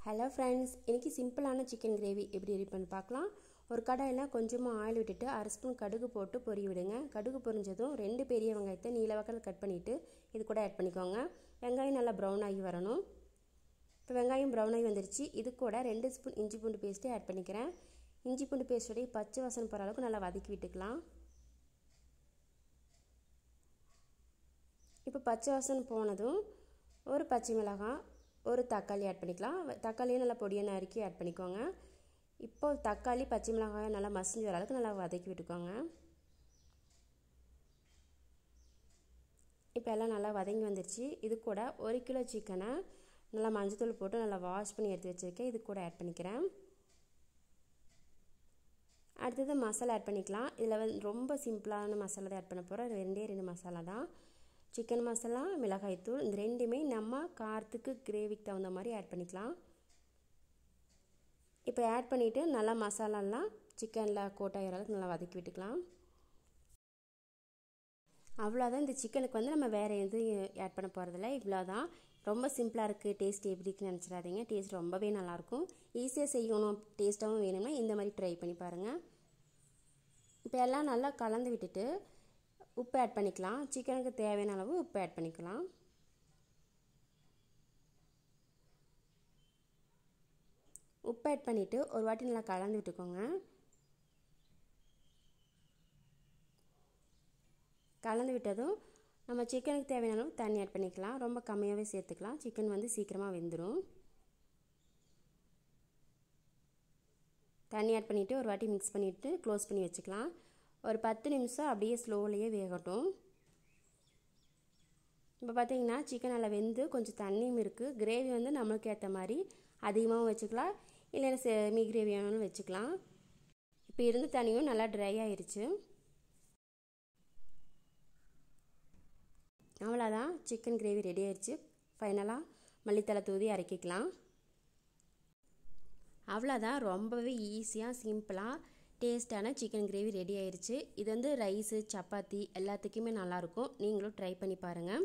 Hello friends, இன்றைக்கி சிம்பிளான chicken gravy எப்படி ரெடி பண்ணி பார்க்கலாம். ஒரு கடாயில் கொஞ்சமாக ஆயில் விட்டுட்டு 1/2 ஸ்பூன் கடுகு போட்டு பொரிய விடுங்க. கடுகு பொரிஞ்சதும் 2 பெரிய வெங்காயத்தை நீளவாக்கில் கட் பண்ணிவிட்டு இது கூட ஆட் பண்ணிக்கோங்க. வெங்காயம் நல்லா ப்ரௌன் ஆகி வரணும். இப்போ வெங்காயம் ப்ரௌன் ஆகி வந்துருச்சு. இது கூட 2 ஸ்பூன் இஞ்சி பூண்டு பேஸ்ட்டு ஆட் பண்ணிக்கிறேன். இஞ்சி பூண்டு பேஸ்ட்டோடைய பச்சை வாசனை போகிற அளவுக்கு நல்லா வதக்கி விட்டுக்கலாம். இப்போ பச்சை வாசனை போனதும் ஒரு பச்சை மிளகாய், ஒரு தக்காளி ஆட் பண்ணிக்கலாம். தக்காளியும் நல்லா பொடியாக நறுக்கி ஆட் பண்ணிக்கோங்க. இப்போ தக்காளி பச்சை மிளகாய் நல்லா மசிஞ்சு வர அளவுக்கு நல்லா வதக்கி விட்டுக்கோங்க. இப்போ எல்லாம் நல்லா வதங்கி வந்துருச்சு. இது கூட 1 கிலோ சிக்கனை நல்லா மஞ்சத்தூள் போட்டு நல்லா வாஷ் பண்ணி எடுத்து வச்சுருக்கேன். இது கூட ஆட் பண்ணிக்கிறேன். அடுத்தது மசாலா ஆட் பண்ணிக்கலாம். இதில் ரொம்ப சிம்பிளான மசாலா தான் ஆட் பண்ண போகிறோம். 2 மசாலா தான். சிக்கன் மசாலா, மிளகாய்த்தூள், இந்த ரெண்டுமே நம்ம காரத்துக்கு கிரேவிக்கு தகுந்த மாதிரி ஆட் பண்ணிக்கலாம். இப்போ ஆட் பண்ணிவிட்டு நல்லா மசாலாலாம் சிக்கனில் கோட் ஆகிற அளவுக்கு நல்லா வதக்கி விட்டுக்கலாம். அவ்வளோதான். இந்த சிக்கனுக்கு நம்ம வேறு எதுவும் ஆட் பண்ண போகிறதில்ல. இவ்வளோதான். ரொம்ப சிம்பிளாக இருக்குது. டேஸ்ட் எப்படி இருக்குன்னு நினச்சிடாதீங்க. டேஸ்ட் ரொம்பவே நல்லாயிருக்கும். ஈஸியாக செய்யணும், டேஸ்ட்டாகவும் வேணும்னா இந்த மாதிரி ட்ரை பண்ணி பாருங்கள். இப்போ எல்லாம் நல்லா கலந்து விட்டுட்டு உப்பு ஆட் பண்ணிக்கலாம். சிக்கனுக்கு தேவையான அளவு உப்பு ஆட் பண்ணிக்கலாம். உப்பு ஆட் பண்ணிவிட்டு ஒரு வாட்டி நல்லா கலந்து விட்டுக்கோங்க. கலந்து விட்டதும் நம்ம சிக்கனுக்கு தேவையான அளவு தண்ணி ஆட் பண்ணிக்கலாம். ரொம்ப கம்மியாகவே சேர்த்துக்கலாம். சிக்கன் சீக்கிரமாக வெந்துடும். தண்ணி ஆட் பண்ணிவிட்டு ஒரு வாட்டி மிக்ஸ் பண்ணிவிட்டு க்ளோஸ் பண்ணி வச்சுக்கலாம். ஒரு 10 நிமிஷம் அப்படியே ஸ்லோவிலேயே வேகட்டும். இப்போ பார்த்தீங்கன்னா சிக்கன் நல்லா வெந்து கொஞ்சம் தண்ணியும் இருக்குது. கிரேவி நம்மளுக்கு ஏற்ற மாதிரி அதிகமாகவும் வச்சுக்கலாம், இல்லைன்னா செமி கிரேவியானாலும் வச்சுக்கலாம். இப்போ இருந்து தண்ணியும் நல்லா ட்ரை ஆயிடுச்சு. அவ்வளோதான், சிக்கன் கிரேவி ரெடி ஆயிடுச்சு. ஃபைனலாக மல்லித்தலை தூவி இறக்கிக்கலாம். அவ்வளோதான். ரொம்பவே ஈஸியாக சிம்பிளாக டேஸ்டான சிக்கன் கிரேவி ரெடி ஆயிடுச்சு. இது ரைஸு, சப்பாத்தி எல்லாத்துக்குமே நல்லாயிருக்கும். நீங்களும் ட்ரை பண்ணி பாருங்கள்.